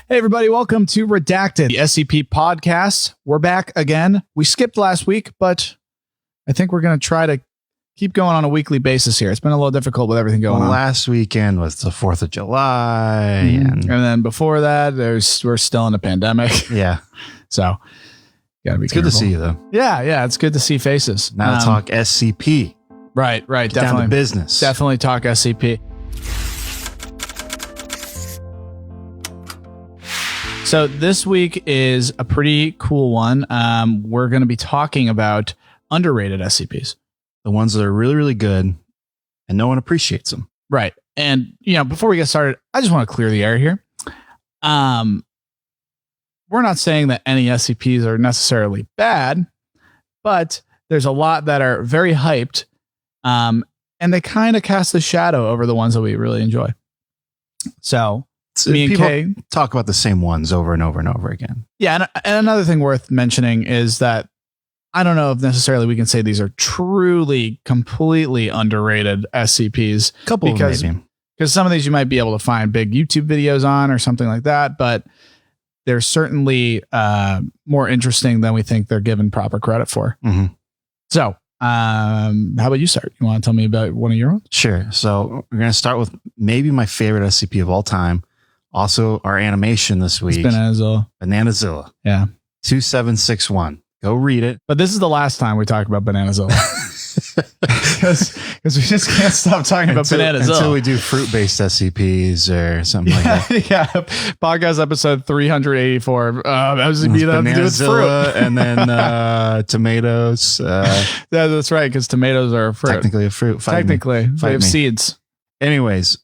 Hey, everybody. Welcome to Redacted, the SCP podcast. We're back again. We skipped last week, but I think we're going to try to keep going on a weekly basis here. It's been a little difficult with everything going on. Last weekend was the 4th of July. And then before that, we're still in a pandemic. Yeah. So, gotta be It's good to see you, though. Yeah. It's good to see faces. Now talk SCP. Right. Get Definitely. down to business. Definitely talk SCP. So this week is a pretty cool one. We're going to be talking about underrated SCPs. The ones that are really, really good and no one appreciates them. Right. And, before we get started, I just want to clear the air here. We're not saying that any SCPs are necessarily bad, but there's a lot that are very hyped. And they kind of cast a shadow over the ones that we really enjoy. So me and Kay talk about the same ones over and over and over again. Yeah. And another thing worth mentioning is that I don't know if necessarily we can say these are truly completely underrated SCPs. Couple because some of these you might be able to find big YouTube videos on or something like that, but they're certainly more interesting than we think they're given proper credit for. Mm-hmm. So how about you start? You want to tell me about one of your own? Sure. So we're going to start with maybe my favorite SCP of all time. Also, our animation this week. It's Bananazilla. Yeah. 2761. Go read it. But this is the last time we talk about Bananazilla. Because we just can't stop talking about Bananazilla. Until we do fruit-based SCPs or something like that. Yeah. Podcast episode 384. SCP that have to do with fruit. And then tomatoes. Yeah, that's right, because tomatoes are a fruit. Technically a fruit. They have seeds. Anyways,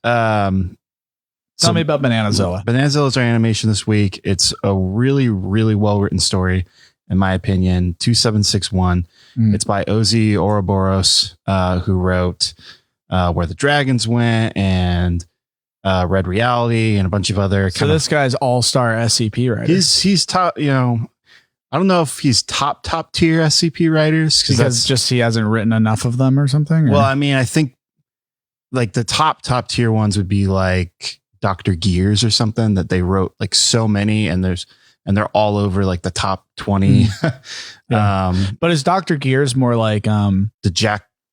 Tell me about Bananazilla. Bananazilla is our animation this week. It's a really, really well-written story, in my opinion. 2761. It's by Ozzy Ouroboros, who wrote Where the Dragons Went and Red Reality and a bunch of other. So this guy's all-star SCP writer. He's top. I don't know if he's top tier SCP writers because just he hasn't written enough of them or something. Well, I mean, I think like the top tier ones would be like Dr. Gears or something, that they wrote like so many and they're all over like the top 20. But is Dr. Gears more like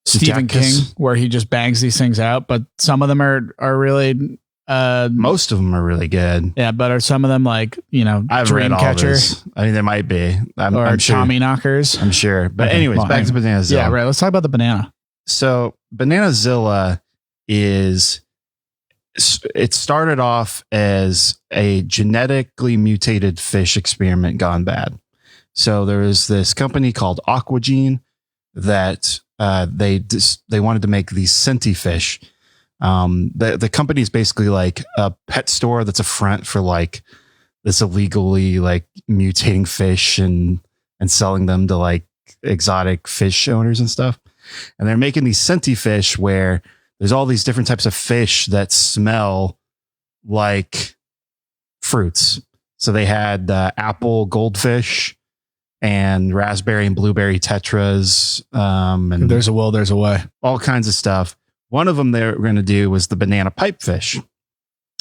Stephen King, where he just bangs these things out, but some of them are really most of them are really good. Yeah, but are some of them like, I've read all this. I mean, there might be. I'm sure. Tommy knockers. I'm sure. But anyways, back to Bananazilla. Yeah, right. Let's talk about the banana. So Bananazilla it started off as a genetically mutated fish experiment gone bad. So there was this company called Aquagene that they wanted to make these senti fish. The company is basically like a pet store that's a front for like this illegally like mutating fish and selling them to like exotic fish owners and stuff. And they're making these senti fish where there's all these different types of fish that smell like fruits. So they had apple goldfish and raspberry and blueberry tetras. And there's a will, there's a way. All kinds of stuff. One of them they were going to do was the banana pipefish.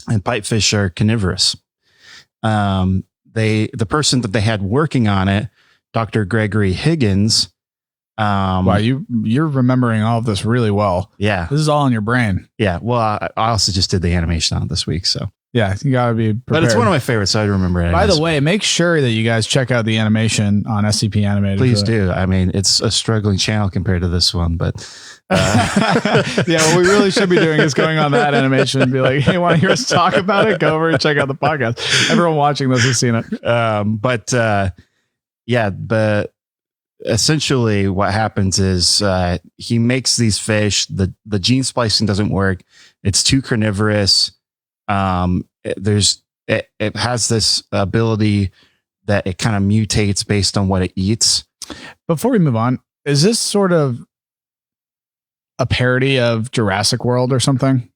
And pipefish are carnivorous. The person that they had working on it, Dr. Gregory Higgins. Wow, you're remembering all of this really well. Yeah. This is all in your brain. Yeah. Well, I also just did the animation on it this week. So yeah, you gotta be prepared. But it's one of my favorites, so I remember it. By the way, make sure that you guys check out the animation on SCP Animated. Please do. I mean, it's a struggling channel compared to this one, but yeah, what we really should be doing is going on that animation and be like, hey, want to hear us talk about it? Go over and check out the podcast. Everyone watching this has seen it. But essentially what happens is he makes these fish. The gene splicing doesn't work. It's too carnivorous. It has this ability that it kind of mutates based on what it eats. Before we move on, is this sort of a parody of Jurassic World or something?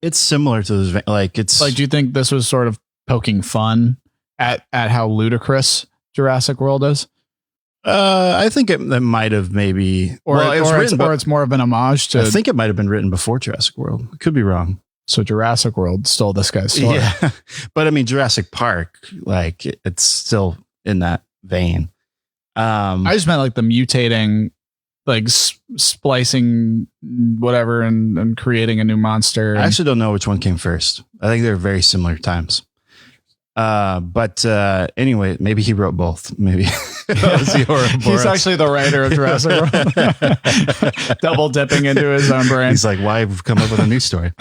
It's similar to this. Like, it's like, do you think this was sort of poking fun at how ludicrous Jurassic World is? I think it might have maybe, or it's more of an homage to. I think it might have been written before Jurassic World. I could be wrong. So Jurassic World stole this guy's story. Yeah, but I mean Jurassic Park, like it's still in that vein. I just meant like the mutating, like splicing whatever and creating a new monster. I actually don't know which one came first. I think they're very similar times. But anyway, maybe he wrote both. Maybe he's actually the writer of Jurassic World, double dipping into his own brain. He's like, why have come up with a new story?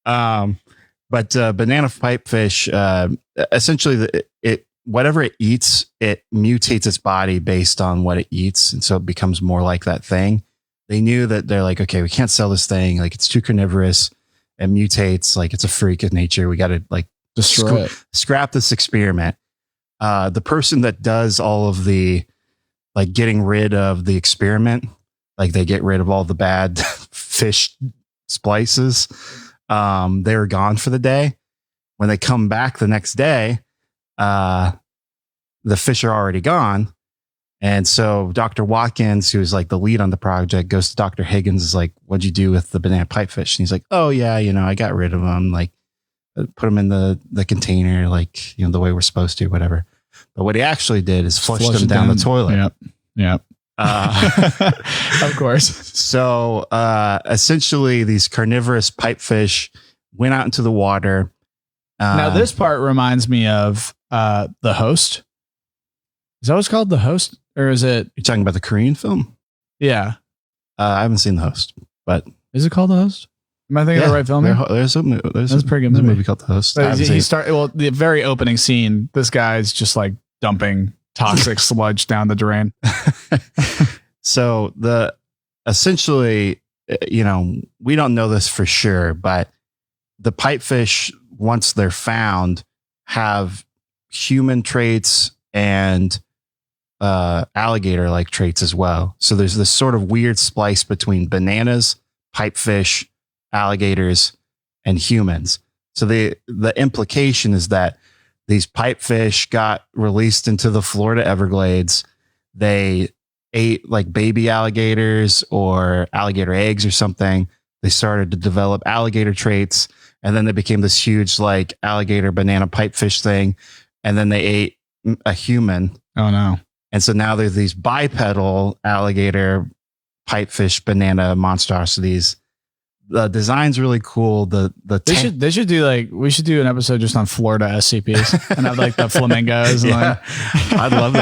But banana pipefish, essentially, it whatever it eats, it mutates its body based on what it eats, and so it becomes more like that thing. They knew that they're like, okay, we can't sell this thing. Like it's too carnivorous. It mutates. Like it's a freak of nature. We got to like destroy scrap this experiment. The person that does all of the like getting rid of the experiment, like they get rid of all the bad fish splices. They were gone for the day. When they come back the next day, the fish are already gone. And so Dr. Watkins, who's like the lead on the project, goes to Dr. Higgins, is like, what'd you do with the banana pipefish? And he's like, oh yeah, I got rid of them. Like put them in the container, like, the way we're supposed to, whatever. But what he actually did is flush them down the toilet. Yep. Of course. So essentially these carnivorous pipefish went out into the water. Now this part reminds me of The Host. Is that what's called, The Host? Or is it? You're talking about the Korean film? Yeah. I haven't seen The Host, but is it called The Host? Am I thinking of the right film? There's a pretty good movie called The Host. The very opening scene, this guy's just like dumping toxic sludge down the drain. So essentially, we don't know this for sure, but the pipefish, once they're found, have human traits and alligator-like traits as well. So there's this sort of weird splice between bananas, pipefish, alligators, and humans. So the implication is that these pipefish got released into the Florida Everglades. They ate like baby alligators or alligator eggs or something. They started to develop alligator traits, and then they became this huge like alligator banana pipefish thing. And then they ate a human. Oh no. And so now there's these bipedal alligator pipefish banana monstrosities. The design's really cool. They should do like, we should do an episode just on Florida SCPs and have like the flamingos. Yeah. I'd love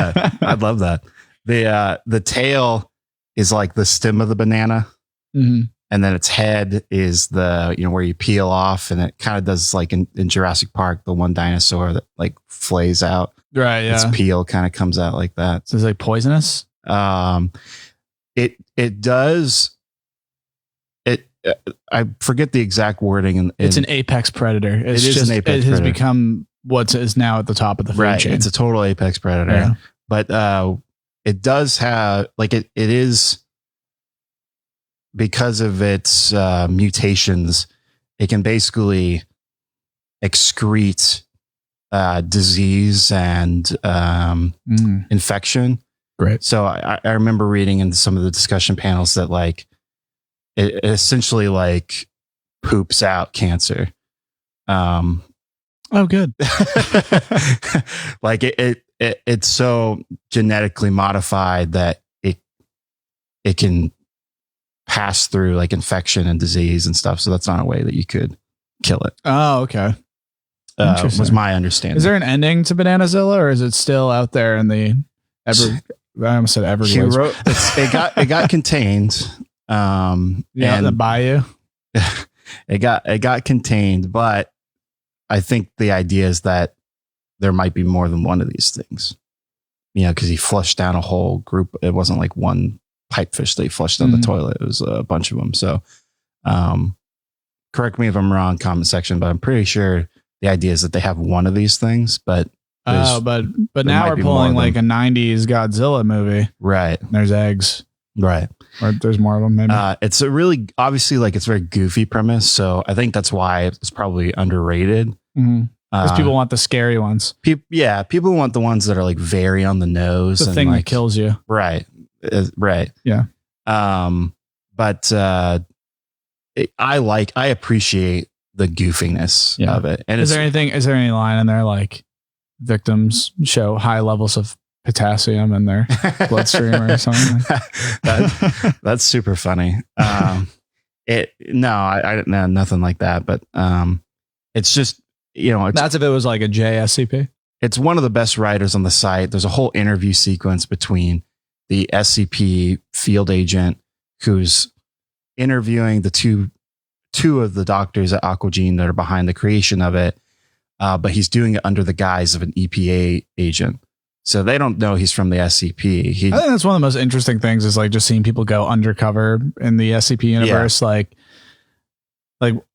that. The tail is like the stem of the banana. Mm-hmm. And then its head is the, where you peel off, and it kind of does like in Jurassic Park, the one dinosaur that like flays out. Right. Yeah. Its peel kind of comes out like that. So it's like poisonous. It does. I forget the exact wording. It's an apex predator. It has become what is now at the top of the food chain. It's a total apex predator. Yeah. But it does have like it is, because of its mutations, it can basically excrete disease and infection. Great. So I remember reading in some of the discussion panels that like it essentially like poops out cancer. Oh, good. Like it's so genetically modified that it can pass through like infection and disease and stuff. So that's not a way that you could kill it. Oh, okay. Was my understanding. Is there an ending to Bananazilla, or is it still out there in the I almost said Everglades? It got contained. And the bayou. It got contained, but I think the idea is that there might be more than one of these things. Because he flushed down a whole group. It wasn't like one pipefish that he flushed down the toilet. It was a bunch of them. So, correct me if I'm wrong, comment section, but I'm pretty sure the idea is that they have one of these things. But but now we're pulling like a 90s Godzilla movie, right? There's eggs. Right. Or there's more of them, maybe. It's a really, obviously, like it's a very goofy premise. So I think that's why it's probably underrated. Mm-hmm. Because people want the scary ones. People want the ones that are like very on the nose. The thing that kills you. Right. Right. Yeah. But I appreciate the goofiness of it. And is there any line in there like victims show high levels of potassium in their bloodstream or something? That's super funny. No, nothing like that. But it's just, that's if it was like a JSCP. It's one of the best writers on the site. There's a whole interview sequence between the SCP field agent who's interviewing the two of the doctors at Aquagene that are behind the creation of it. But he's doing it under the guise of an EPA agent. So they don't know he's from the SCP. I think that's one of the most interesting things is like just seeing people go undercover in the SCP universe. Yeah. Like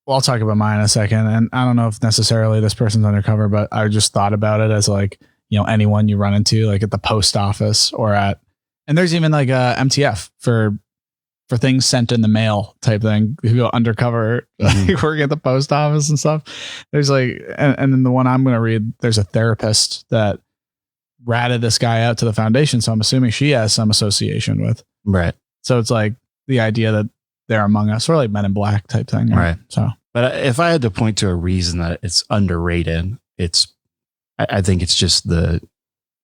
I'll talk about mine in a second. And I don't know if necessarily this person's undercover, but I just thought about it as like, anyone you run into like at the post office and there's even like a MTF for things sent in the mail type thing who go undercover, like working at the post office and stuff. There's like, and then the one I'm going to read, there's a therapist that ratted this guy out to the Foundation. So I'm assuming she has some association with. Right. So it's like the idea that they're among us, sort of like Men in Black type thing. Right. So, but if I had to point to a reason that it's underrated, I think it's just the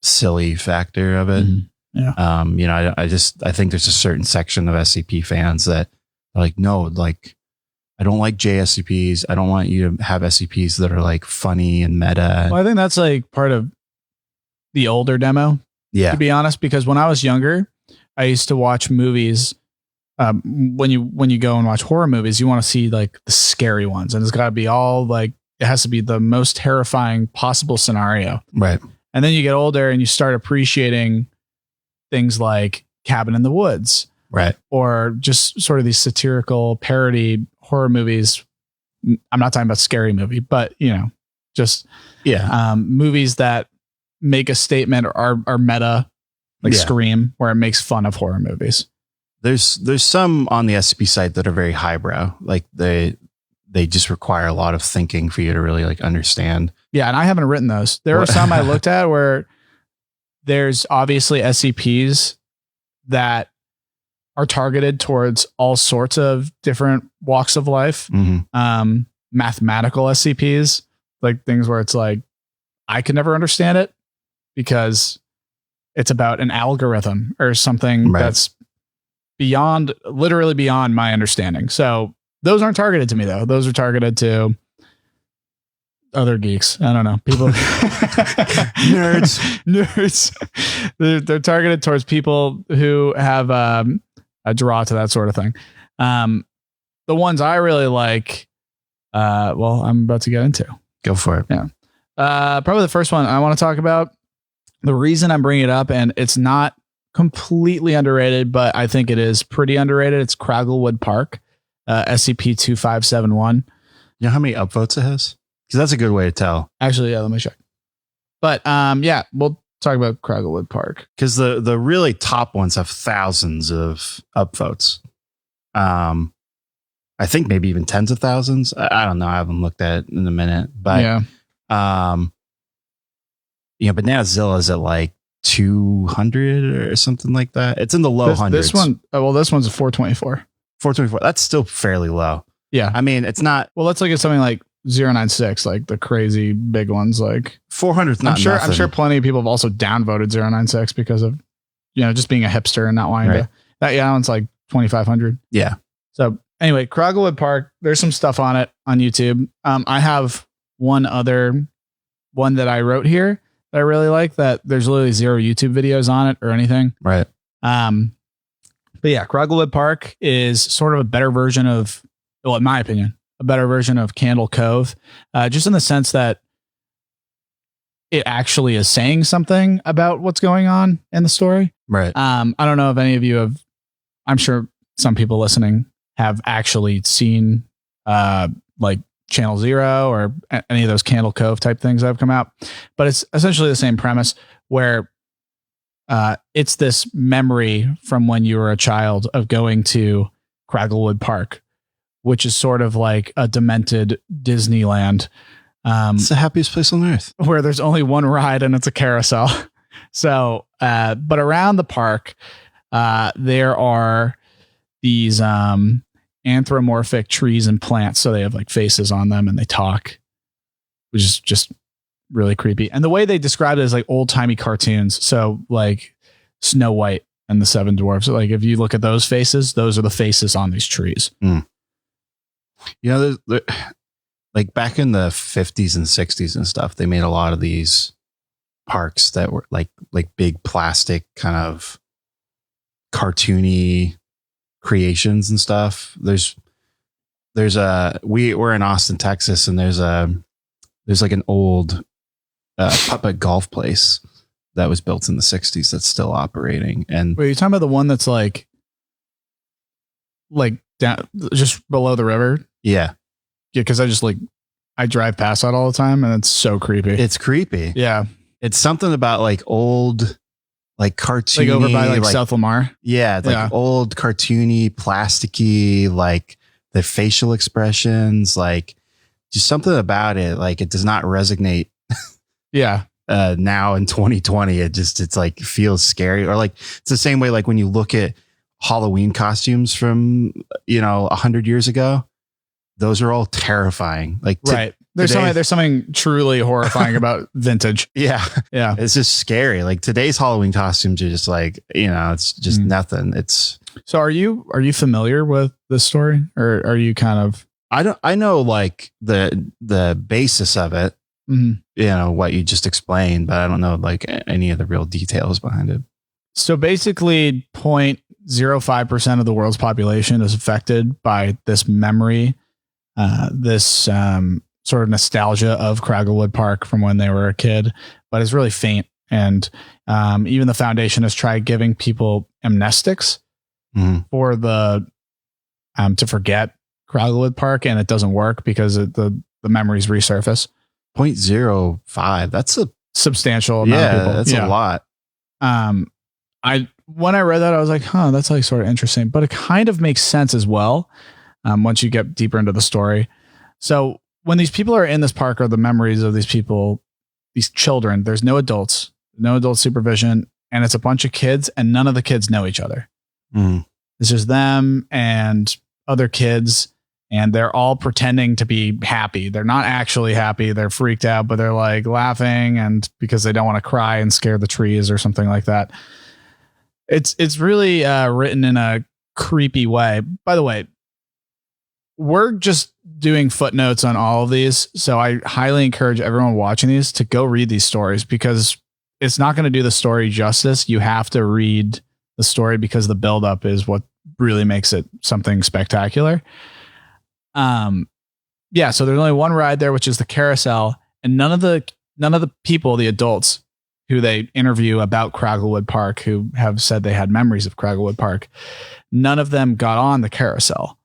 silly factor of it. Yeah. I think there's a certain section of SCP fans that are like, no, like, I don't like JSCPs. I don't want you to have SCPs that are like funny and meta. Well, I think that's like part of the older demo. Yeah. To be honest, because when I was younger, I used to watch movies. When you go and watch horror movies, you want to see like the scary ones, and it's got to be all like, it has to be the most terrifying possible scenario. Right. And then you get older and you start appreciating things like Cabin in the Woods. Right. Or just sort of these satirical parody horror movies. I'm not talking about Scary Movie, but just movies that make a statement or are meta, like Scream, where it makes fun of horror movies. There's some on the SCP site that are very highbrow. Like they just require a lot of thinking for you to really like understand. Yeah. And I haven't written those. There are some I looked at where there's obviously SCPs that are targeted towards all sorts of different walks of life. Mm-hmm. Mathematical SCPs, like things where it's like, I could never understand it because it's about an algorithm or something that's literally beyond my understanding. So those aren't targeted to me though. Those are targeted to other geeks. I don't know. People, nerds. They're targeted towards people who have a draw to that sort of thing. The ones I really like, I'm about to get into. Go for it. Yeah. Probably the first one I want to talk about. The reason I'm bringing it up, and it's not completely underrated, but I think it is pretty underrated. It's Cragglewood Park, SCP-2571. You know how many upvotes it has? Because that's a good way to tell. Actually, yeah, let me check. But we'll talk about Cragglewood Park. Because the really top ones have thousands of upvotes. I think maybe even tens of thousands. I don't know. I haven't looked at it in a minute. But Bananazilla's at like 200 or something like that. It's in the low hundreds. This one's a 424. 424. That's still fairly low. Yeah. I mean, it's not. Well, let's look at something like 096, like the crazy big ones. Like 400's not I'm nothing. sure plenty of people have also downvoted 096 because of, just being a hipster and not wanting to. That one's like 2,500. Yeah. So anyway, Cragglewood Park, there's some stuff on it on YouTube. I have one other one that I wrote here that I really like that there's literally 0 YouTube videos on it or anything. Right. But yeah, Cragglewood Park is sort of a better version of, well, in my opinion, a better version of Candle Cove, just in the sense that it actually is saying something about what's going on in the story. Right. I don't know if any of you have, I'm sure some people listening have actually seen like Channel Zero or any of those Candle Cove type things that have come out, but it's essentially the same premise where it's this memory from when you were a child of going to Cragglewood Park, which is sort of like a demented Disneyland. It's the happiest place on earth where there's only one ride and it's a carousel. So, but around the park, there are these anthropomorphic trees and plants. So they have like faces on them and they talk, which is just really creepy. And the way they describe it is like old timey cartoons. So like Snow White and the Seven Dwarfs. Like if you look at those faces, those are the faces on these trees. You know, like back in the 50s and 60s and stuff, they made a lot of these parks that were like big plastic kind of cartoony creations and stuff. We're in Austin, Texas, and there's like an old puppet golf place that was built in the 60s that's still operating. And wait, you're talking about the one that's like down just below the river? Yeah. Yeah, because I drive past that all the time and it's so creepy. It's creepy. Yeah. It's something about like old, like cartoony, like over by like South Lamar. Yeah. It's like old cartoony, plasticky, like the facial expressions, like just something about it. Like it does not resonate. Yeah. Now in 2020, it's like feels scary, or like it's the same way. Like when you look at Halloween costumes from, 100 years ago, those are all terrifying. Like right. There's something truly horrifying about vintage. Yeah. Yeah. It's just scary. Like today's Halloween costumes are just like, it's just nothing. So are you familiar with this story, or are you kind of, I know like the basis of it, what you just explained, but I don't know like any of the real details behind it. So basically 0.05% of the world's population is affected by this memory, this sort of nostalgia of Cragglewood Park from when they were a kid, but it's really faint. And even the Foundation has tried giving people amnestics for the to forget Cragglewood Park, and it doesn't work because the memories resurface. 0.05. That's a substantial amount of people. That's a lot. When I read that, I was like, that's like sort of interesting, but it kind of makes sense as well. Once you get deeper into the story. So when these people are in this park, are the memories of these people, these children, there's no adults, no adult supervision, and it's a bunch of kids, and none of the kids know each other. It's just them and other kids, and they're all pretending to be happy. They're not actually happy. They're freaked out, but they're like laughing, and because they don't want to cry and scare the trees or something like that. It's really written in a creepy way. By the way, we're just doing footnotes on all of these, so I highly encourage everyone watching these to go read these stories, because it's not going to do the story justice. You have to read the story, because the buildup is what really makes it something spectacular. So there's only one ride there, which is the carousel, and none of the people, the adults who they interview about Cragglewood Park, who have said they had memories of Cragglewood Park, none of them got on the carousel,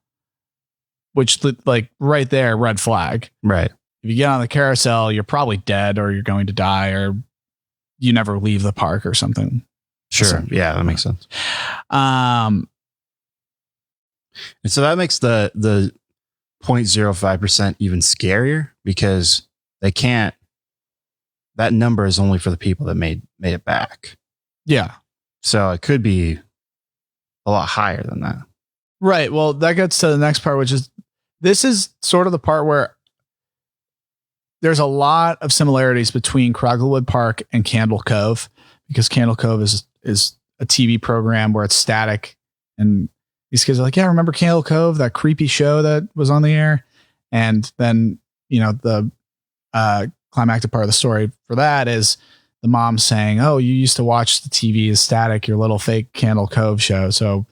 which, like, right there, red flag. Right. If you get on the carousel, you're probably dead, or you're going to die, or you never leave the park or something. Sure. Yeah, that makes sense. And so that makes the 0.05% even scarier, because that number is only for the people that made it back. Yeah. So it could be a lot higher than that. Right. Well, that gets to the next part, which is, this is sort of the part where there's a lot of similarities between Cragglewood Park and Candle Cove, because Candle Cove is a TV program where it's static, and these kids are like, yeah, remember Candle Cove, that creepy show that was on the air? And then, the climactic part of the story for that is the mom saying, oh, you used to watch the TV as static, your little fake Candle Cove show. So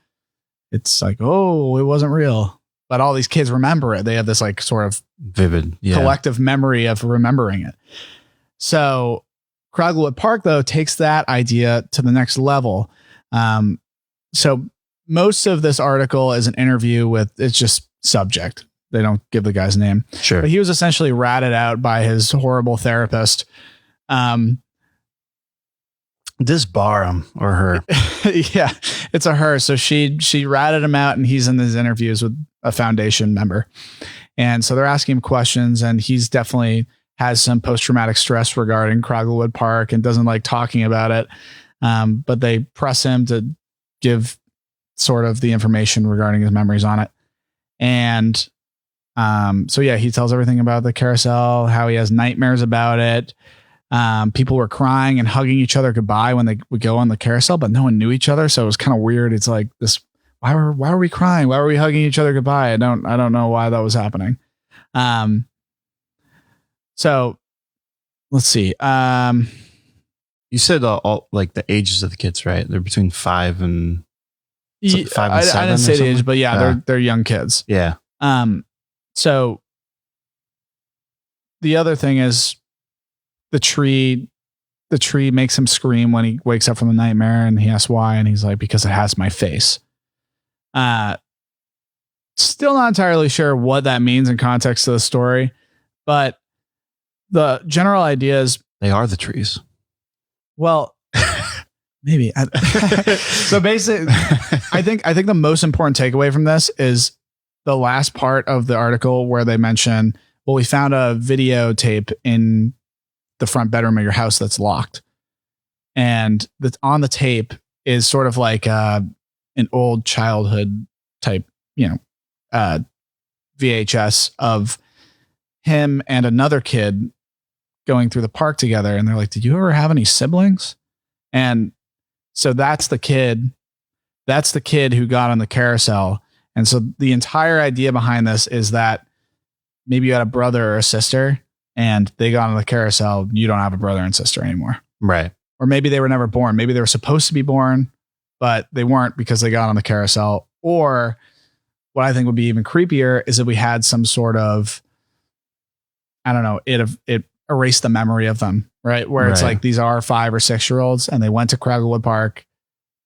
it's like, oh, it wasn't real. But all these kids remember it. They have this like sort of vivid collective memory of remembering it. So Cragglewood Park, though, takes that idea to the next level. So most of this article is an interview with, it's just subject. They don't give the guy's name. Sure. But he was essentially ratted out by his horrible therapist. Disbar him or her. Yeah, it's a her. So she ratted him out, and he's in these interviews with a Foundation member. And so they're asking him questions, and he's definitely has some post-traumatic stress regarding Cragglewood Park and doesn't like talking about it. But they press him to give sort of the information regarding his memories on it. And so yeah, he tells everything about the carousel, how he has nightmares about it. People were crying and hugging each other goodbye when they would go on the carousel, but no one knew each other. So it was kind of weird. It's like this, why were we crying? Why were we hugging each other goodbye? I don't know why that was happening. So let's see. You said all like the ages of the kids, right? They're between 5 and 7. I didn't say the age, but yeah, they're young kids. Yeah. So the other thing is the tree makes him scream when he wakes up from the nightmare, and he asks why, and he's like, because it has my face. Still not entirely sure what that means in context of the story, but the general idea is they are the trees. Well, maybe. So basically, I think the most important takeaway from this is the last part of the article where they mention, well, we found a videotape in the front bedroom of your house that's locked. And that's on the tape is sort of like an old childhood type, VHS of him and another kid going through the park together. And they're like, did you ever have any siblings? And so that's the kid who got on the carousel. And so the entire idea behind this is that maybe you had a brother or a sister and they got on the carousel. You don't have a brother and sister anymore. Right. Or maybe they were never born. Maybe they were supposed to be born, but they weren't because they got on the carousel. Or what I think would be even creepier is if we had some sort of, I don't know, it erased the memory of them, right? Where it's like these are 5 or 6 year olds and they went to Cragglewood Park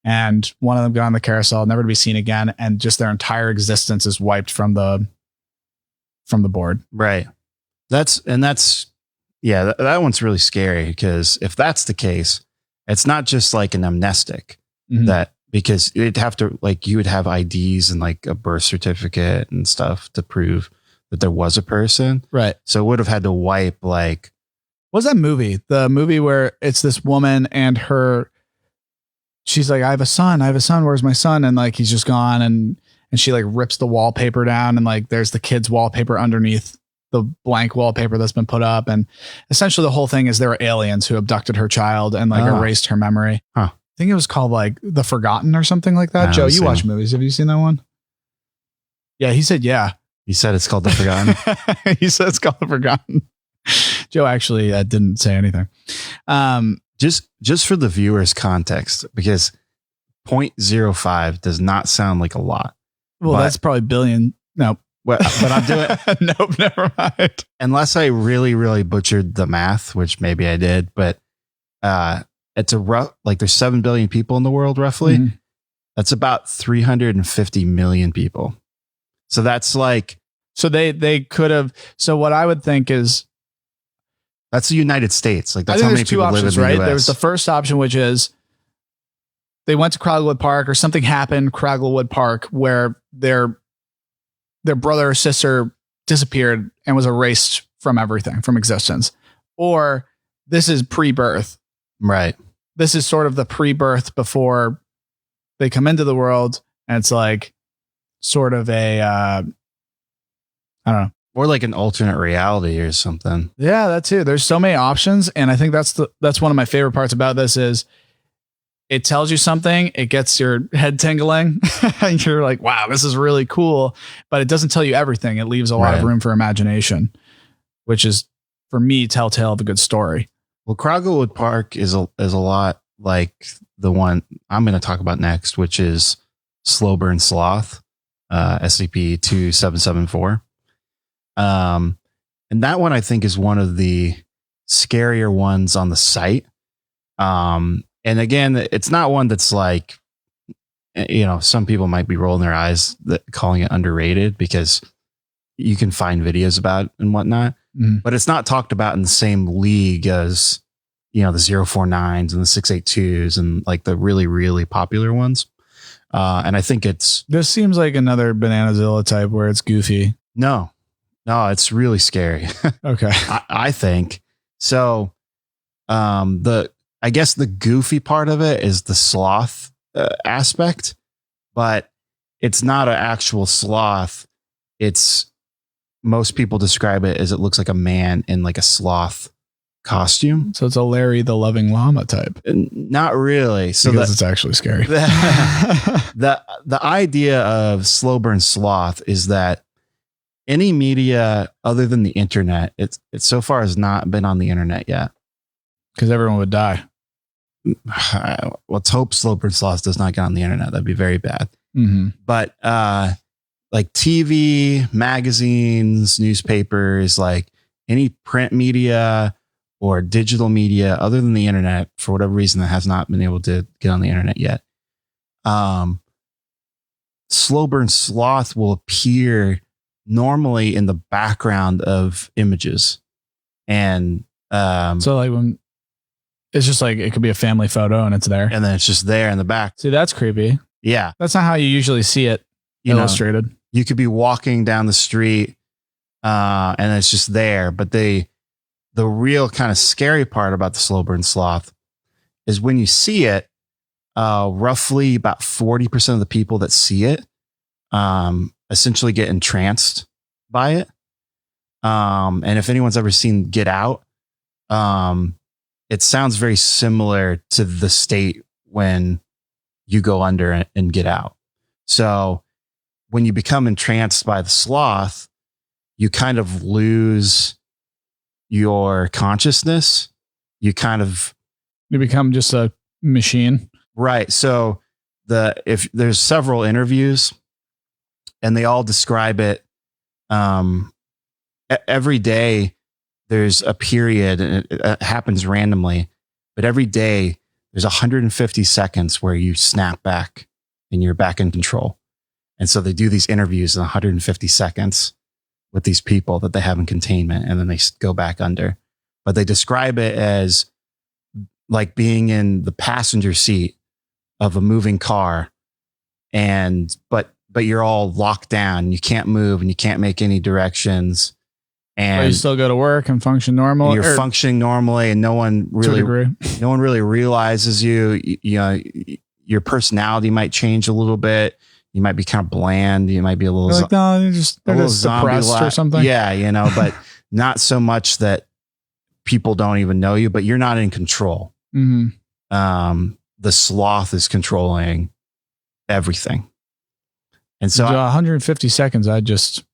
and one of them got on the carousel, never to be seen again. And just their entire existence is wiped from the board. Right. That one's really scary because if that's the case, it's not just like an amnestic that, because it'd have to, like, you would have IDs and like a birth certificate and stuff to prove that there was a person. Right. So it would have had to wipe like, what's that movie? The movie where it's this woman and she's like, I have a son. Where's my son? And like, he's just gone. And she like rips the wallpaper down and like, there's the kid's wallpaper underneath the blank wallpaper that's been put up. And essentially the whole thing is there were aliens who abducted her child and like erased her memory. Huh. I think it was called like The Forgotten or something like that. Joe, you watch movies. Have you seen that one? Yeah. He said, yeah. He said it's called The Forgotten. He said it's called The Forgotten. Joe actually didn't say anything. Just for the viewer's context, because 0.05 does not sound like a lot. Well, that's probably billion. No. But I'm doing nope, never mind. Unless I really, really butchered the math, which maybe I did, but it's a rough, like there's 7 billion people in the world roughly. Mm-hmm. That's about 350 million people. So that's like, so they could have. So what I would think is, that's the United States. Like that's how many people live in the US. There was the first option, which is they went to Cragglewood Park or something happened, Cragglewood Park, where their brother or sister disappeared and was erased from everything, from existence. Or this is pre-birth. Right. This is sort of the pre-birth before they come into the world. And it's like sort of a, I don't know. Or like an alternate reality or something. Yeah, that too. There's so many options. And I think that's one of my favorite parts about this is it tells you something, it gets your head tingling and you're like, wow, this is really cool. But it doesn't tell you everything. It leaves a lot of room for imagination, which is for me, telltale of a good story. Well, Cragglewood Park is a lot like the one I'm going to talk about next, which is Slow Burn Sloth, SCP-2774. And that one I think is one of the scarier ones on the site. And again, it's not one that's like, some people might be rolling their eyes calling it underrated because you can find videos about it and whatnot, but it's not talked about in the same league as, the 049s and the 682s and like the really, really popular ones. And I think this seems like another Bananazilla type where it's goofy. No, it's really scary. Okay. I think so. I guess the goofy part of it is the sloth aspect, but it's not an actual sloth. most people describe it as it looks like a man in like a sloth costume. So it's a Larry the Loving Llama type. Not really. So because it's actually scary. The idea of slow burn sloth is that any media other than the internet, it so far has not been on the internet yet. Because everyone would die. Let's hope slow burn sloth does not get on the internet. That'd be very bad. Mm-hmm. But like TV, magazines, newspapers, like any print media or digital media other than the internet, for whatever reason, that has not been able to get on the internet yet. Slow burn sloth will appear normally in the background of images. And so like when it's just like it could be a family photo and it's there. And then it's just there in the back. See, that's creepy. Yeah. That's not how you usually see it illustrated. You could be walking down the street and it's just there. But the real kind of scary part about the slow burn sloth is when you see it, roughly about 40% of the people that see it essentially get entranced by it. And if anyone's ever seen Get Out, it sounds very similar to the state when you go under and get out. So when you become entranced by the sloth, you kind of lose your consciousness. You become just a machine. Right. So if there's several interviews and they all describe it, every day there's a period and it happens randomly, but every day there's 150 seconds where you snap back and you're back in control. And so they do these interviews in 150 seconds with these people that they have in containment, and then they go back under. But they describe it as like being in the passenger seat of a moving car, but you're all locked down. You can't move and you can't make any directions. And but you still go to work and function normal. You're functioning normally, and no one really realizes you. You know, your personality might change a little bit. You might be kind of bland. You might be a little like, no, they're just depressed or something. Yeah, but not so much that people don't even know you, but you're not in control. Mm-hmm. The sloth is controlling everything. And so 150 seconds, I just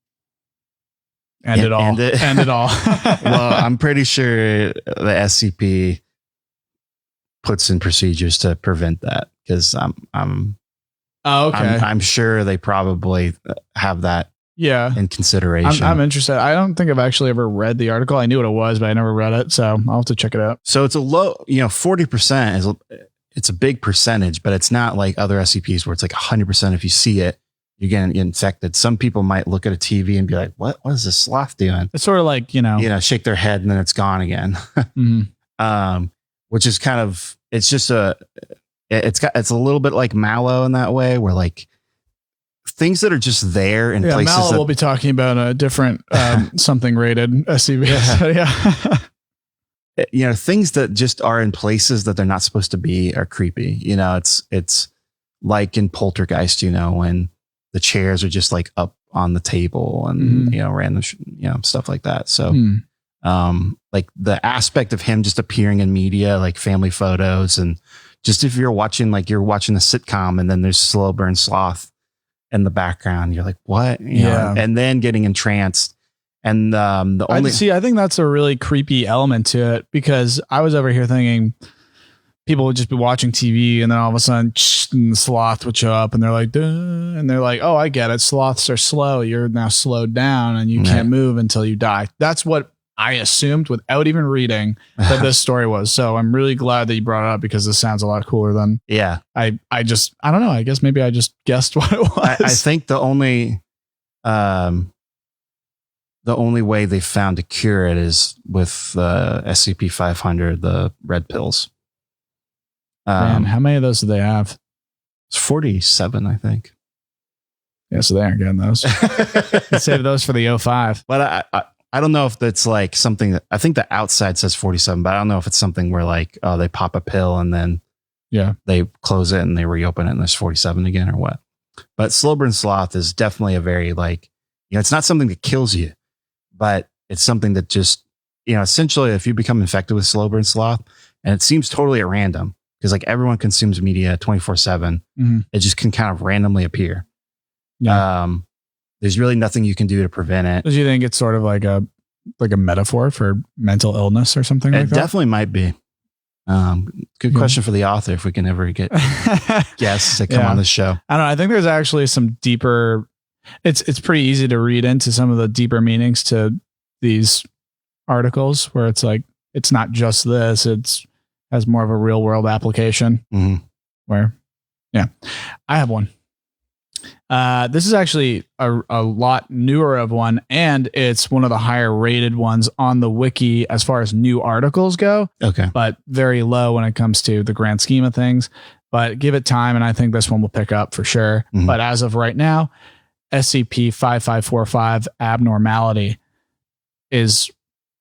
end it all. End it all. Well, I'm pretty sure the SCP puts in procedures to prevent that, because I'm sure they probably have that in consideration. I'm interested. I don't think I've actually ever read the article. I knew what it was, but I never read it. So I'll have to check it out. So it's a low, 40% it's a big percentage, but it's not like other SCPs where it's like 100%. If you see it, you're getting infected. Some people might look at a TV and be like, what is this sloth doing? It's sort of like, shake their head and then it's gone again. Mm-hmm. Which is kind of, it's just it's a little bit like Mallow in that way, where like things that are just there in places. Mallow we'll be talking about a different something rated SCP. Yeah. Things that just are in places that they're not supposed to be are creepy. It's like in Poltergeist, when the chairs are just like up on the table and, random, stuff like that. So, like the aspect of him just appearing in media, like family photos, and just if you're watching a sitcom and then there's slow burn sloth in the background, you're like, what? And then getting entranced. And I think that's a really creepy element to it, because I was over here thinking people would just be watching TV and then all of a sudden the sloth would show up and they're like, duh, and they're like, oh, I get it. Sloths are slow. You're now slowed down and you can't move until you die. That's what I assumed without even reading that this story was. So I'm really glad that you brought it up, because this sounds a lot cooler than I don't know. I guess maybe I just guessed what it was. I think the only way they found to cure it is with SCP-500, the red pills. Man, how many of those do they have? It's 47, I think. Yeah, so they aren't getting those. Save those for the 05. But I don't know if that's like something that, I think the outside says 47, but I don't know if it's something where like, they pop a pill and then they close it and they reopen it and there's 47 again or what. But slow burn sloth is definitely a very like it's not something that kills you, but it's something that just, essentially if you become infected with slow burn sloth, and it seems totally at random because like everyone consumes media 24/7, it just can kind of randomly appear. Yeah. There's really nothing you can do to prevent it. Do you think it's sort of like a metaphor for mental illness or something like that? It definitely might be. Good question for the author if we can ever get guests to come on the show. I don't know. I think there's actually some deeper. It's pretty easy to read into some of the deeper meanings to these articles where it's like it's not just this. It's has more of a real world application. Where, I have one. This is actually a lot newer of one, and it's one of the higher rated ones on the wiki as far as new articles go. Okay. But very low when it comes to the grand scheme of things. But give it time, and I think this one will pick up for sure. But as of right now, SCP-5545 Abnormality is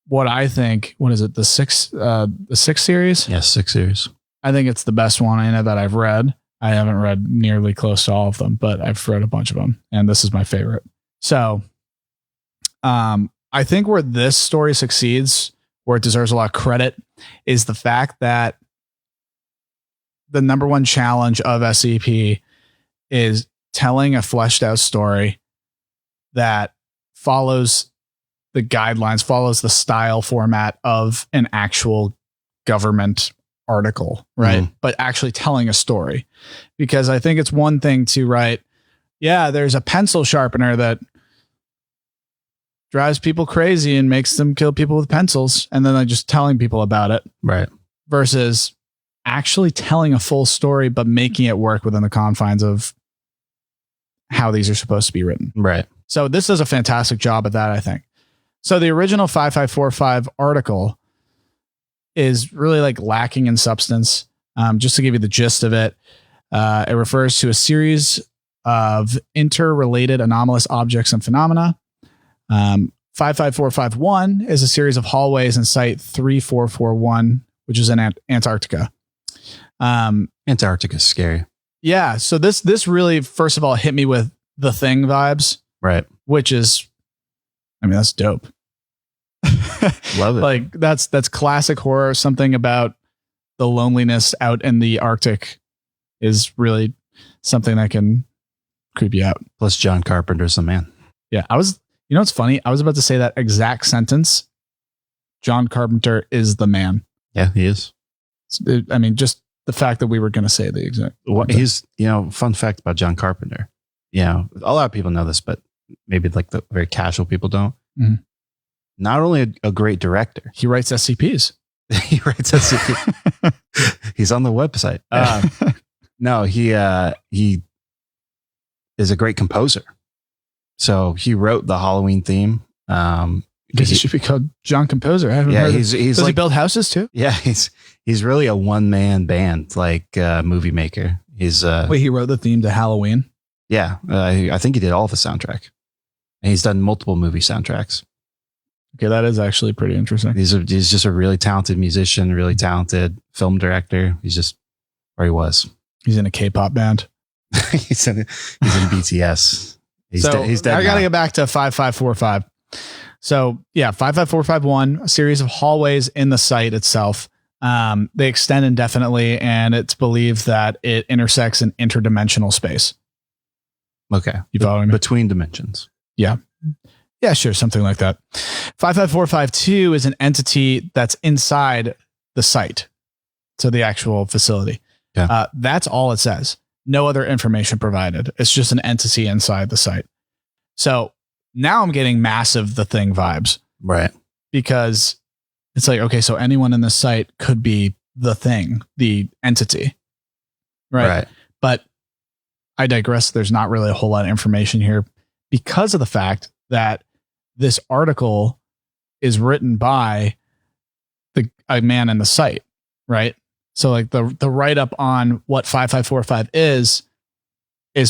what I think. What is it? The sixth series? Yes, 6 series. I think it's the best one I know that I've read. I haven't read nearly close to all of them, but I've read a bunch of them, and this is my favorite. So, I think where this story succeeds, where it deserves a lot of credit, is the fact that the number one challenge of SCP is telling a fleshed out story that follows the guidelines, follows the style format of an actual government article, right? But actually telling a story, because I think it's one thing to write, there's a pencil sharpener that drives people crazy and makes them kill people with pencils, and then like just telling people about it, right? Versus actually telling a full story, but making it work within the confines of how these are supposed to be written, right? So this does a fantastic job at that, I think. So the original 5545 article is really like lacking in substance. Just to give you the gist of it, it refers to a series of interrelated anomalous objects and phenomena. 55451 is a series of hallways in Site 3441, which is in Antarctica. Antarctica's scary. Yeah. So this really, first of all, hit me with The Thing vibes. Right. Which is, that's dope. Love it. Like that's classic horror. Something about the loneliness out in the Arctic is really something that can creep you out. Plus John Carpenter's the man. Yeah. It's funny. I was about to say that exact sentence. John Carpenter is the man. Yeah, he is. Just the fact that we were going to say the exact. He's, fun fact about John Carpenter. A lot of people know this, but maybe like the very casual people don't. Not only a great director, he writes SCPs. He writes SCP. He's on the website. No, he is a great composer. So he wrote the Halloween theme. Because he should be called John Composer. I haven't heard he's Does he build houses too? Yeah, he's really a one-man band, like movie maker. Wait, he wrote the theme to Halloween? Yeah, I think he did all of the soundtrack. And he's done multiple movie soundtracks. Okay, that is actually pretty interesting. He's just a really talented musician, really talented film director. He's just where he was. He's in a K-pop band. he's in BTS. He's dead. I got to get back to 5545. So yeah, 55451, a series of hallways in the site itself. They extend indefinitely, and it's believed that it intersects an interdimensional space. Okay. You following me? Between dimensions. Yeah. Yeah, sure. Something like that. 55452 is an entity that's inside the site. So the actual facility. Yeah. That's all it says. No other information provided. It's just an entity inside the site. So now I'm getting massive The Thing vibes. Right. Because it's like, okay, so anyone in this site could be the thing, the entity. Right. But I digress. There's not really a whole lot of information here because of the fact that this article is written by a man in the site, right? So like the write-up on what 5545 is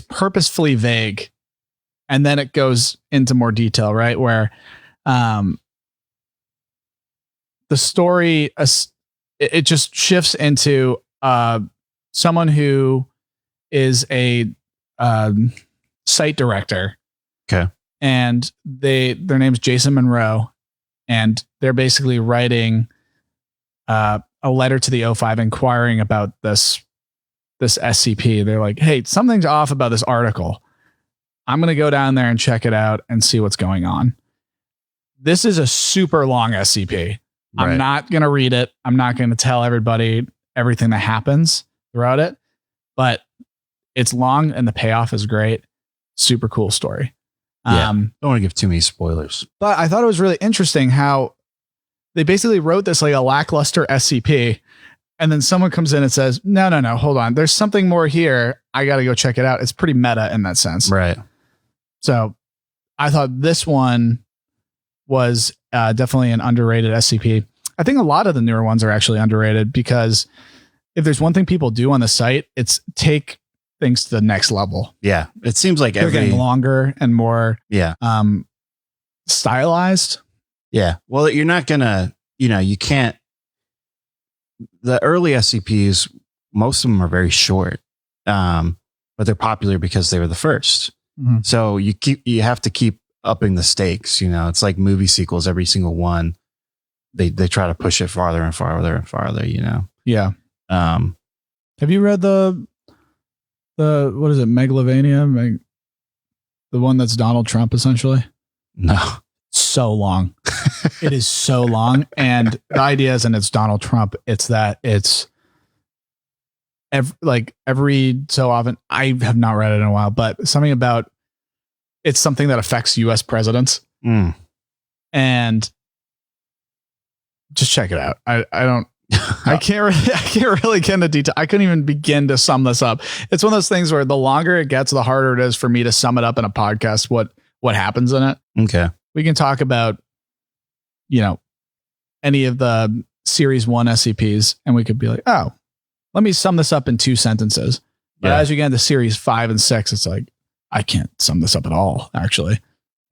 purposefully vague. And then it goes into more detail, right? Where the story, it just shifts into someone who is a site director. Okay. and their name's Jason Monroe, and they're basically writing a letter to the O5 inquiring about this SCP. They're like, hey, something's off about this article. I'm going to go down there and check it out and see what's going on. This is a super long SCP. Right. I'm not going to read it. I'm not going to tell everybody everything that happens throughout it, but it's long and the payoff is great. Super cool story. Yeah, don't want to give too many spoilers. But I thought it was really interesting how they basically wrote this like a lackluster SCP, and then someone comes in and says, no, hold on. There's something more here. I got to go check it out. It's pretty meta in that sense. Right. So I thought this one was definitely an underrated SCP. I think a lot of the newer ones are actually underrated because if there's one thing people do on the site, it's take things to the next level. Yeah. It seems like they're getting longer and more stylized. Yeah. Well, you're not going to, you can't. The early SCPs, most of them are very short, but they're popular because they were the first. Mm-hmm. So you have to keep upping the stakes. It's like movie sequels. Every single one, they try to push it farther and farther and farther. Yeah. Have you read the what is it, Megalovania? The one that's Donald Trump, essentially? No. So long. It is so long. And the idea isn't it's Donald Trump. It's that it's every so often. I have not read it in a while, but something about it's something that affects US presidents. And just check it out. I don't. I can't really get into detail. I couldn't even begin to sum this up. It's one of those things where the longer it gets, the harder it is for me to sum it up in a podcast. What happens in it? Okay, we can talk about, any of the series 1 SCPs, and we could be like, oh, let me sum this up in 2 sentences. But as you get into series 5 and 6, it's like I can't sum this up at all. Actually,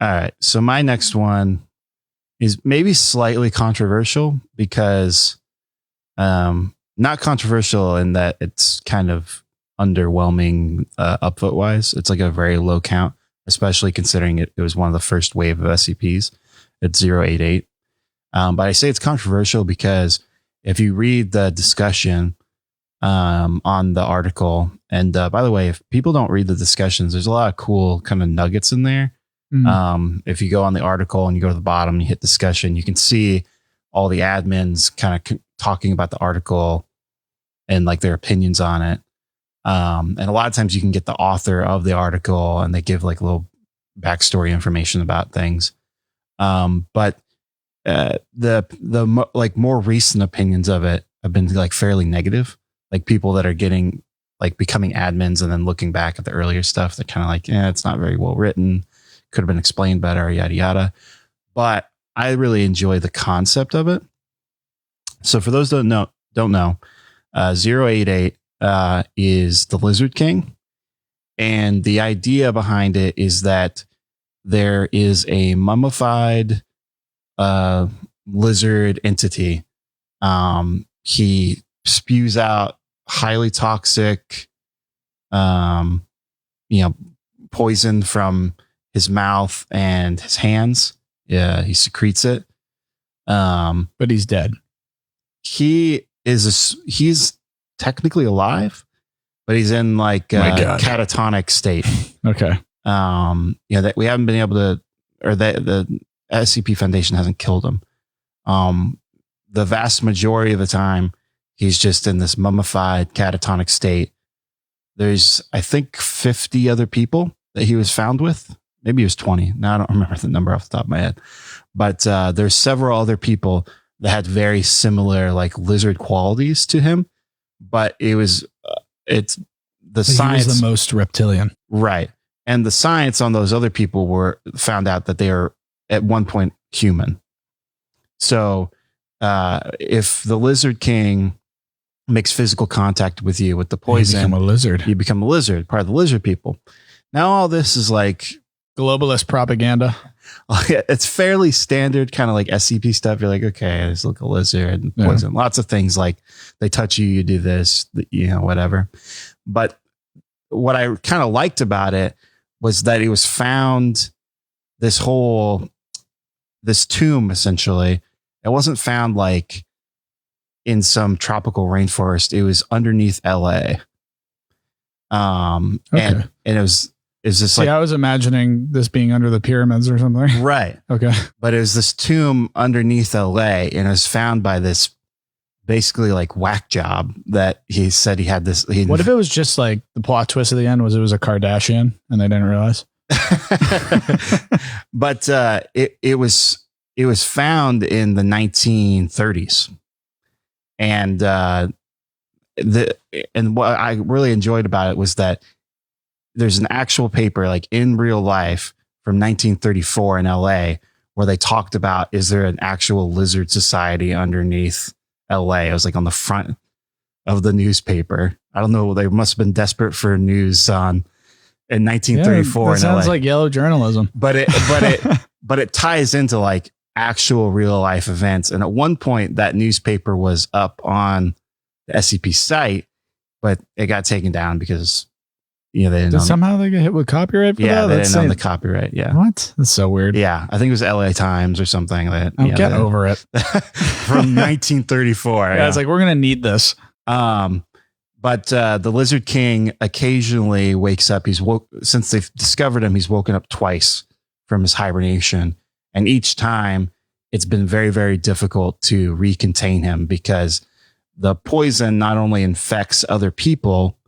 all right. So my next one is maybe slightly controversial because. Not controversial in that it's kind of underwhelming upvote wise. It's like a very low count, especially considering it was one of the first wave of SCPs. It's 088. But I say it's controversial because if you read the discussion on the article, and by the way, if people don't read the discussions, there's a lot of cool kind of nuggets in there. Mm-hmm. If you go on the article and you go to the bottom, you hit discussion, you can see all the admins kind of talking about the article and like their opinions on it. And a lot of times you can get the author of the article and they give like a little backstory information about things. But the like more recent opinions of it have been like fairly negative. Like people that are becoming admins and then looking back at the earlier stuff, they're kind of like, it's not very well written. Could have been explained better, yada, yada. But I really enjoy the concept of it. So for those that don't know, 088 is the Lizard King. And the idea behind it is that there is a mummified lizard entity. He spews out highly toxic, poison from his mouth and his hands. Yeah, he secretes it. But he's dead. He's technically alive, but he's in like a catatonic state. Okay. That we haven't been able to, or that the SCP Foundation hasn't killed him. The vast majority of the time, he's just in this mummified catatonic state. There's, I think, 50 other people that he was found with. Maybe it was 20. Now I don't remember the number off the top of my head, but there's several other people that had very similar like lizard qualities to him, but it was science he was the most reptilian, right? And the science on those other people found out that they are at one point human. So if the Lizard King makes physical contact with you with the poison, you become a lizard. You become a lizard, part of the lizard people. Now all this is like globalist propaganda. It's fairly standard kind of like SCP stuff. You're like, okay, there's like a lizard and poison. Yeah. Lots of things like they touch you, you do this, whatever. But what I kind of liked about it was that it was found this tomb, essentially, it wasn't found like in some tropical rainforest. It was underneath LA. And it was just like, I was imagining this being under the pyramids or something. Right. Okay. But it was this tomb underneath LA, and it was found by this basically like whack job that he said he had this. What if it was just like the plot twist at the end was it was a Kardashian and they didn't realize? But it was found in the 1930s. And what I really enjoyed about it was that there's an actual paper like in real life from 1934 in LA where they talked about, is there an actual lizard society underneath LA? It was like on the front of the newspaper. I don't know. They must have been desperate for news in 1934 in sounds LA. like yellow journalism, but it ties into like actual real life events. And at one point that newspaper was up on the SCP site, but it got taken down because they didn't somehow they get hit with copyright for that? Yeah, they didn't own the copyright. Yeah. What? That's so weird. Yeah. I think it was LA Times or something that get over it. From 1934. Yeah, it's like, we're gonna need this. But the Lizard King occasionally wakes up. Since they've discovered him, he's woken up twice from his hibernation. And each time it's been very, very difficult to recontain him because the poison not only infects other people,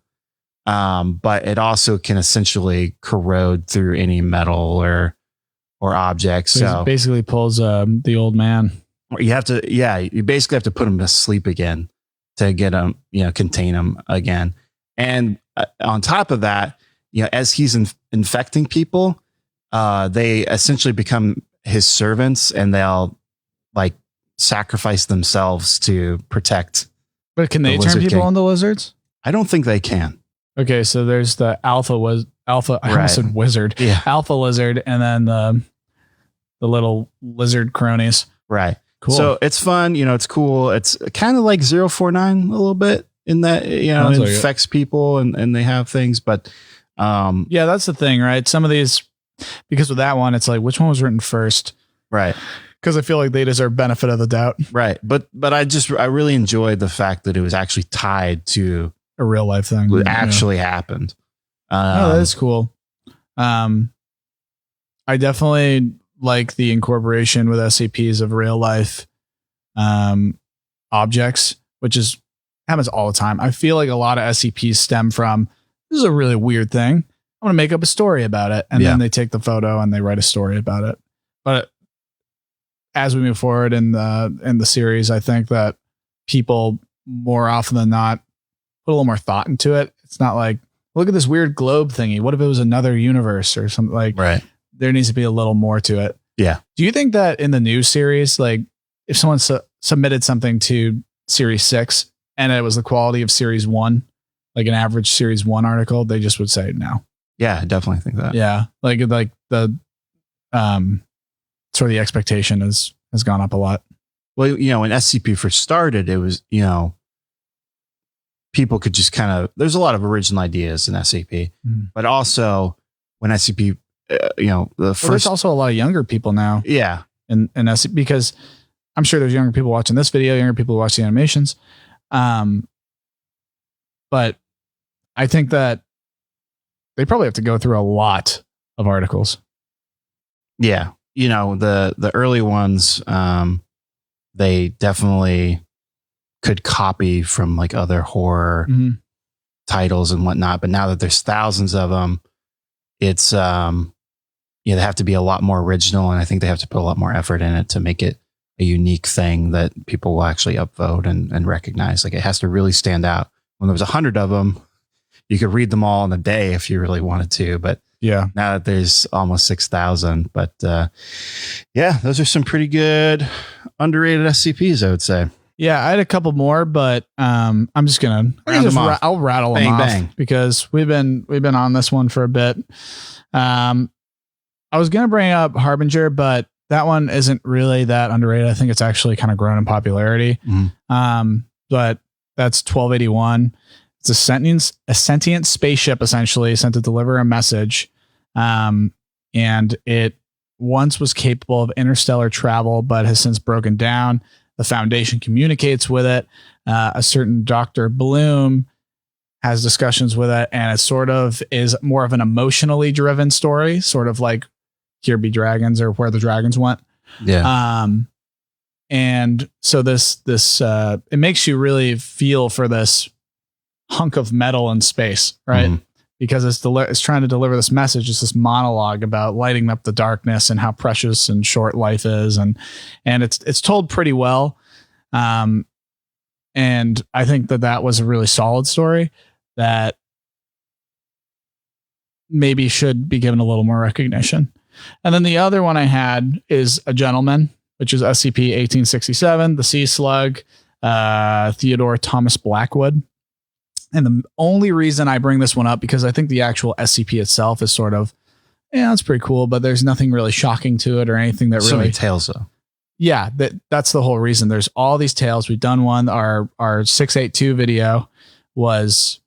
but it also can essentially corrode through any metal or object. So it basically pulls the old man. You basically have to put him to sleep again to get him, contain him again. And on top of that, as he's infecting people, they essentially become his servants, and they'll like sacrifice themselves to protect. But can they turn people into lizards? I don't think they can. Okay, so there's the alpha. I almost said wizard. Yeah. Alpha lizard, and then the little lizard cronies. Right. Cool. So it's fun. It's cool. It's kind of like 049 a little bit in that, it infects people and they have things. But yeah, that's the thing, right? Some of these, because with that one, it's like, which one was written first? Right. Because I feel like they deserve benefit of the doubt. Right. But I really enjoyed the fact that it was actually tied to a real life thing. What actually happened. That is cool. I definitely like the incorporation with SCPs of real life objects, which happens all the time. I feel like a lot of SCPs stem from, this is a really weird thing. I want to make up a story about it. And then they take the photo and they write a story about it. But as we move forward in the series, I think that people more often than not put a little more thought into it. It's not like, look at this weird globe thingy. What if it was another universe or something? Like, right. There needs to be a little more to it. Yeah. Do you think that in the new series, like if someone submitted something to series 6 and it was the quality of series 1, like an average series 1 article, they just would say no? Yeah, I definitely think that. Yeah. Like the sort of the expectation has gone up a lot. Well, when SCP first started, it was, people could just there's a lot of original ideas in SCP, but also when SCP, there's also a lot of younger people now. Yeah. In SCP, because I'm sure there's younger people watching this video, younger people who watch the animations. But I think that they probably have to go through a lot of articles. Yeah. The early ones, they definitely could copy from like other horror titles and whatnot. But now that there's thousands of them, it's, they have to be a lot more original. And I think they have to put a lot more effort in it to make it a unique thing that people will actually upvote and recognize. Like, it has to really stand out. When there was 100 of them, you could read them all in a day if you really wanted to, but yeah, now that there's almost 6,000, but yeah, those are some pretty good underrated SCPs, I would say. Yeah, I had a couple more, but I'm just gonna I'll rattle them off because we've been on this one for a bit. I was gonna bring up Harbinger, but that one isn't really that underrated. I think it's actually kind of grown in popularity. But that's 1281. It's a sentient spaceship essentially sent to deliver a message. And it once was capable of interstellar travel, but has since broken down. The Foundation communicates with it. A certain Dr. Bloom has discussions with it, and it sort of is more of an emotionally driven story, sort of like Here Be Dragons or Where the Dragons Went. Yeah. And so this it makes you really feel for this hunk of metal in space, right? Mm-hmm. Because it's trying to deliver this message. It's this monologue about lighting up the darkness and how precious and short life is, and it's told pretty well. And I think that was a really solid story that maybe should be given a little more recognition. And then the other one I had is A Gentleman, which is SCP-1867, the Sea Slug, Theodore Thomas Blackwood. And the only reason I bring this one up, because I think the actual SCP itself is sort of, it's pretty cool, but there's nothing really shocking to it or anything that really... So many tales, though. Yeah, that's the whole reason. There's all these tales. We've done one. Our 682 video was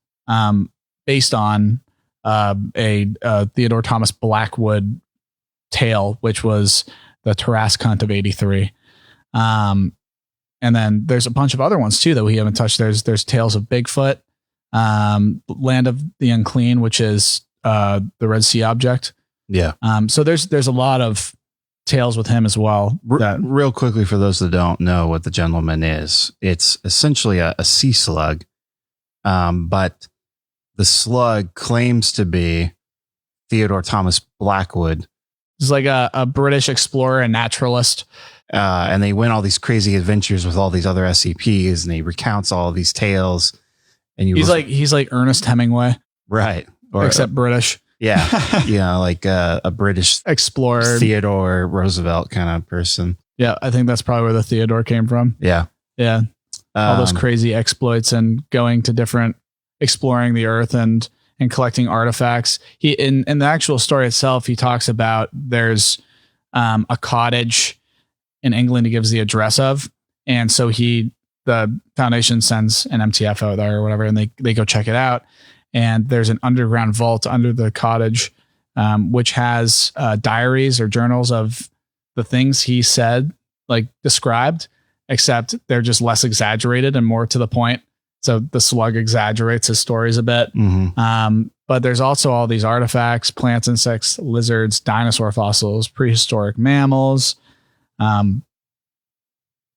based on a Theodore Thomas Blackwood tale, which was the Tarascunt of 83. And then there's a bunch of other ones too that we haven't touched. There's Tales of Bigfoot, Land of the Unclean, which is the Red Sea Object. Yeah. So there's a lot of tales with him as well. Real quickly, for those that don't know what the Gentleman is, it's essentially a sea slug, but the slug claims to be Theodore Thomas Blackwood. He's like a British explorer and naturalist. And they went all these crazy adventures with all these other SCPs, and he recounts all of these tales. And he's like Ernest Hemingway, right? Except British. Yeah, like a British explorer, Theodore Roosevelt kind of person. Yeah, I think that's probably where the Theodore came from. Yeah. All those crazy exploits and going to exploring the Earth and collecting artifacts. He in the actual story itself, he talks about there's a cottage in England he gives the address of, and so the Foundation sends an MTF out there or whatever, and they go check it out. And there's an underground vault under the cottage, which has diaries or journals of the things he said, like described, except they're just less exaggerated and more to the point. So the slug exaggerates his stories a bit. Mm-hmm. But there's also all these artifacts, plants, insects, lizards, dinosaur fossils, prehistoric mammals,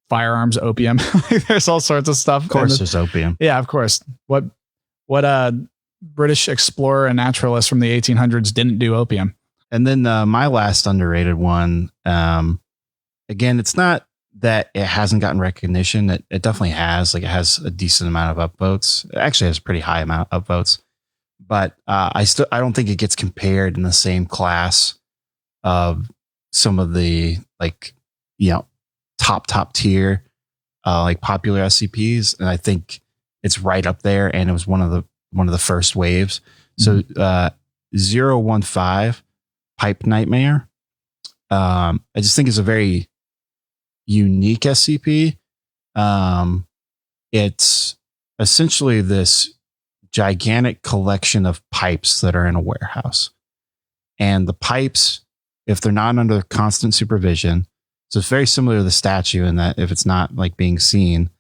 firearms, opium. There's all sorts of stuff. Of course, there's opium. Yeah, of course. What British explorer and naturalist from the 1800s didn't do opium? And then my last underrated one, again, it's not that it hasn't gotten recognition. It definitely has. Like, it has a decent amount of upvotes. It actually has a pretty high amount of upvotes. But I don't think it gets compared in the same class of some of the top tier popular SCPs, and I think it's right up there. And it was one of the first waves. So 015 Pipe Nightmare. I just think it's a very unique SCP. It's essentially this gigantic collection of pipes that are in a warehouse, and the pipes, if they're not under constant supervision, so it's very similar to the statue in that if it's not like being seen,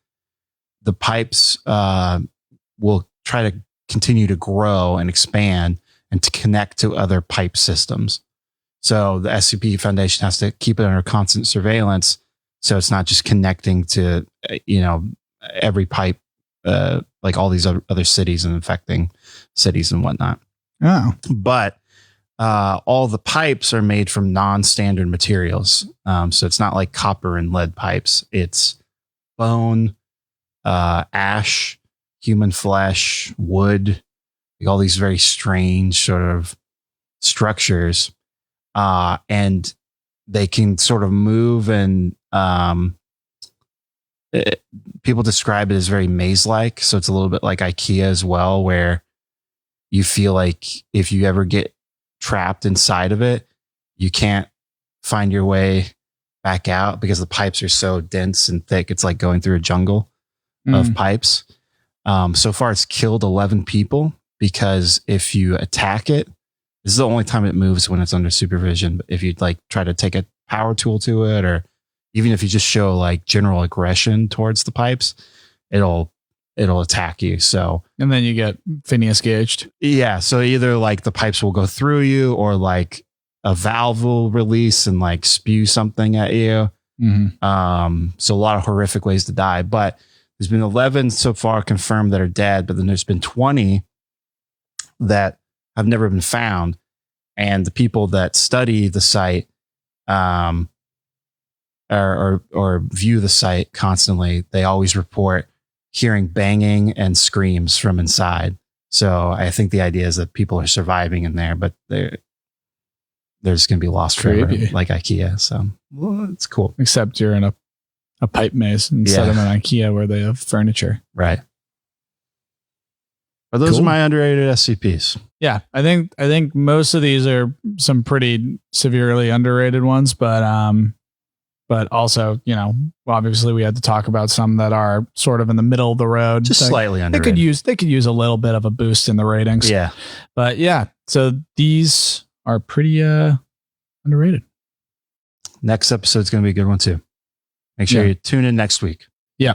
the pipes will try to continue to grow and expand and to connect to other pipe systems. So the SCP Foundation has to keep it under constant surveillance, so it's not just connecting to every pipe, like all these other cities and infecting cities and whatnot. Oh, but all the pipes are made from non-standard materials. So it's not like copper and lead pipes. It's bone, ash, human flesh, wood, like all these very strange sort of structures. And they can sort of move, and people describe it as very maze-like. So it's a little bit like IKEA as well, where you feel like if you ever get trapped inside of it, you can't find your way back out because the pipes are so dense and thick. It's like going through a jungle of pipes. So far, it's killed 11 people because if you attack it, This is the only time it moves when it's under supervision. But if you like try to take a power tool to it, or even if you just show like general aggression towards the pipes, it'll attack you. So, and then you get Phineas gauged. Yeah. So either like the pipes will go through you, or like a valve will release and like spew something at you. So a lot of horrific ways to die, but there's been 11 so far confirmed that are dead, but then there's been 20 that have never been found. And the people that study the site, or view the site constantly, they always report hearing banging and screams from inside. So I think the idea is that people are surviving in there, but they're just going to be lost forever, like IKEA. So well, it's cool. Except you're in a pipe maze instead of an IKEA where they have furniture. Right. But those are my underrated SCPs. Yeah, I think most of these are some pretty severely underrated ones, but also, you know, obviously we had to talk about some that are sort of in the middle of the road. Just slightly underrated. They could use a little bit of a boost in the ratings. Yeah. But yeah, so these are pretty underrated. Next episode's going to be a good one too. Make sure you tune in next week. Yeah.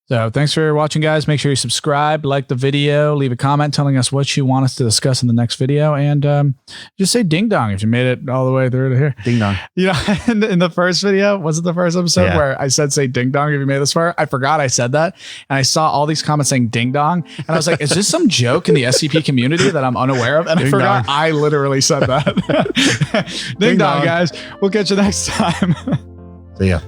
So thanks for watching, guys. Make sure you subscribe, like the video, leave a comment telling us what you want us to discuss in the next video, and just say ding dong if you made it all the way through to here. Ding dong. You know, in the first video, was it the first episode where I said say ding dong if you made this far? I forgot I said that, and I saw all these comments saying ding dong, and I was like, is this some joke in the SCP community that I'm unaware of? And I forgot I literally said that. Ding dong, guys. We'll catch you next time. See ya.